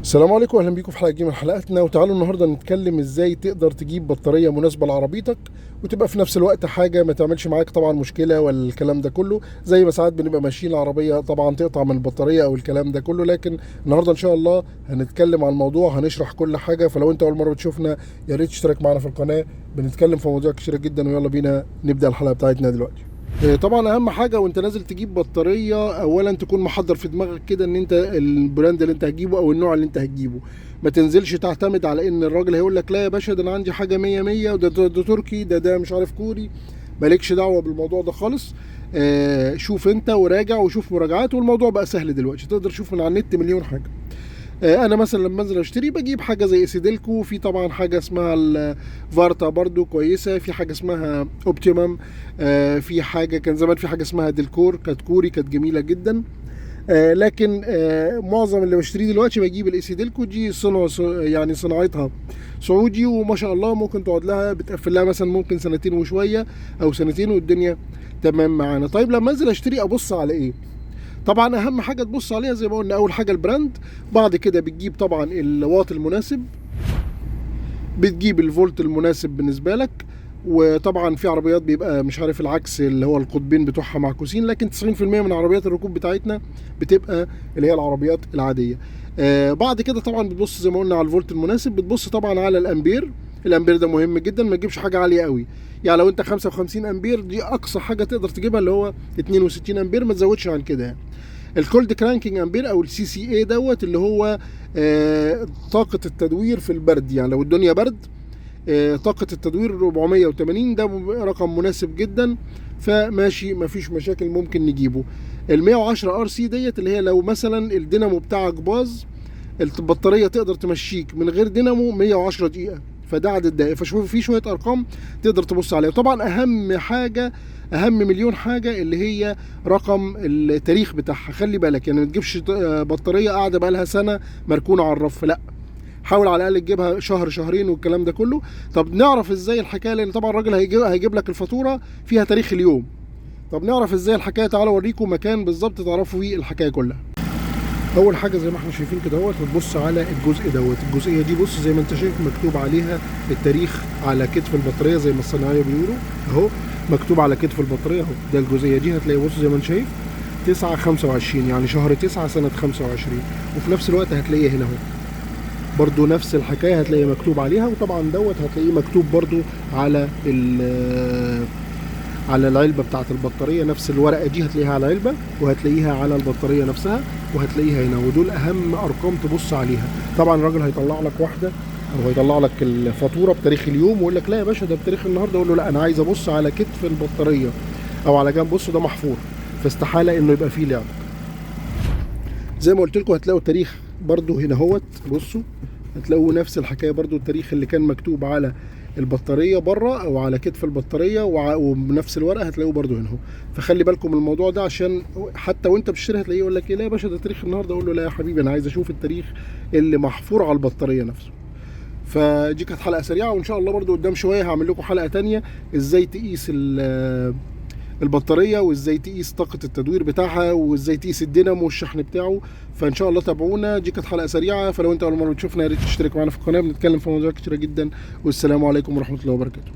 السلام عليكم، اهلا بيكم في حلقه جديده من حلقاتنا. وتعالوا النهارده نتكلم ازاي تقدر تجيب بطاريه مناسبه لعربيتك وتبقى في نفس الوقت حاجه ما تعملش معاك طبعا مشكله ولا الكلام ده كله، زي ما ساعات بنبقى ماشيين العربيه طبعا تقطع من البطاريه او الكلام ده كله. لكن النهارده ان شاء الله هنتكلم عن الموضوع، هنشرح كل حاجه. فلو انت اول مره بتشوفنا يا ريت تشترك معنا في القناه، بنتكلم في مواضيع كتيره جدا. ويلا بينا نبدا الحلقه بتاعتنا دلوقتي. طبعا اهم حاجه وانت نازل تجيب بطاريه، اولا تكون محضر في دماغك كده ان انت البراند اللي انت هتجيبه او النوع اللي انت هتجيبه. ما تنزلش تعتمد على ان الراجل هيقول لك لا يا باشا ده انا عندي حاجه 100 100 وده تركي ده مش عارف كوري. مالكش دعوه بالموضوع ده خالص. شوف انت وراجع وشوف مراجعات، والموضوع بقى سهل دلوقتي، تقدر تشوف من على النت مليون حاجه. انا مثلا لما انزل اشتري بجيب حاجه زي اسيديلكو، في طبعا حاجه اسمها الفارتا برضو كويسه، في حاجه اسمها اوبتيمم، في حاجه كان زمان في حاجه اسمها ديلكور، كانت كوري، كانت جميله جدا. لكن معظم اللي بشتريه دلوقتي بجيب الاسيديلكو دي، يعني صناعتها سعودي، وما شاء الله ممكن تقعد لها بتقفل لها مثلا ممكن سنتين وشويه او سنتين والدنيا تمام معانا. طيب لما انزل اشتري ابص على ايه؟ طبعا اهم حاجه تبص عليها زي ما قلنا، اول حاجه البراند، بعد كده بتجيب طبعا الواط المناسب، بتجيب الفولت المناسب بالنسبه لك. وطبعا في عربيات بيبقى مش عارف العكس، اللي هو القطبين بتوعها معكوسين، لكن 90% من عربيات الركوب بتاعتنا بتبقى اللي هي العربيات العاديه. بعد كده طبعا بتبص زي ما قلنا على الفولت المناسب، بتبص طبعا على الامبير. الامبير ده مهم جدا، ما تجيبش حاجه عاليه قوي. يعني لو انت 55 امبير دي اقصى حاجه تقدر تجيبها، اللي هو 62 امبير، ما تزودش عن كده يعني. الكولد كرانكينج امبير او السي سي اي دوت اللي هو طاقه التدوير في البرد، يعني لو الدنيا برد طاقه التدوير 480، ده رقم مناسب جدا، فماشي مفيش مشاكل ممكن نجيبه. ال 110 ار سي ديت اللي هي لو مثلا الدينامو بتاعك باظ، البطاريه تقدر تمشيك من غير دينامو 110 دقيقه، فده عدد دقائق. فشوف في شويه ارقام تقدر تبص عليها. طبعا اهم حاجه، اهم مليون حاجه، اللي هي رقم التاريخ بتاعها. خلي بالك يعني ما تجيبش بطاريه قاعده بقى لها سنه مركونه على الرف، لا، حاول على الاقل تجيبها شهر شهرين والكلام ده كله. طب نعرف ازاي الحكايه؟ لان طبعا الراجل هيجيب لك الفاتوره فيها تاريخ اليوم. طب نعرف ازاي الحكايه؟ تعالوا اوريكم مكان بالظبط تعرفوا فيه الحكايه كلها. اول حاجه زي ما احنا شايفين كده اهوت، هتبص على الجزء دوت، الجزئيه دي بص زي ما انت شايف مكتوب عليها التاريخ على كتف البطاريه، زي ما الصناعيه بيقولوا اهو، مكتوب على كتف البطاريه اهو. ده الجزئيه دي هتلاقي بص زي ما انت شايف 9/25، يعني شهر 9 سنه 25. وفي نفس الوقت هتلاقيه هنا اهو برضو نفس الحكايه، هتلاقي مكتوب عليها. وطبعا دوت هتلاقيه مكتوب برضو على على العلبه بتاعه البطاريه، نفس الورقه دي هتلاقيها على العلبه، وهتلاقيها على البطاريه نفسها، وهتلاقيها هنا. ودول اهم ارقام تبص عليها. طبعا الراجل هيطلع لك واحده او هيطلع لك الفاتوره بتاريخ اليوم ويقول لك لا يا باشا ده بتاريخ النهارده، اقول له لا انا عايز ابص على كتف البطاريه او على جنب. بصوا ده محفور، فاستحاله انه يبقى فيه لعب. زي ما قلت لكم هتلاقوا التاريخ برضو هنا اهوت، بصوا هتلاقوا نفس الحكايه برضو، التاريخ اللي كان مكتوب على البطاريه بره او على كتف البطاريه وبنفس الورقه هتلاقوه برضو هنا اهو. فخلي بالكم من الموضوع ده، عشان حتى وانت بتشتري هتلاقيه يقول لك ايه لا يا باشا ده تاريخ النهارده، اقول له لا يا حبيبي انا عايز اشوف التاريخ اللي محفور على البطاريه نفسه. فدي كانت حلقه سريعه، وان شاء الله برضو قدام شويه هعمل لكم حلقه تانية ازاي تقيس البطاريه، وازاي تقيس طاقه التدوير بتاعها، وازاي تقيس الدينامو والشحن بتاعه. فان شاء الله تابعونا، دي كانت حلقه سريعه. فلو انت اول مره بتشوفنا يا ريت تشترك معانا في القناه، بنتكلم في مواضيع كتيره جدا. والسلام عليكم ورحمه الله وبركاته.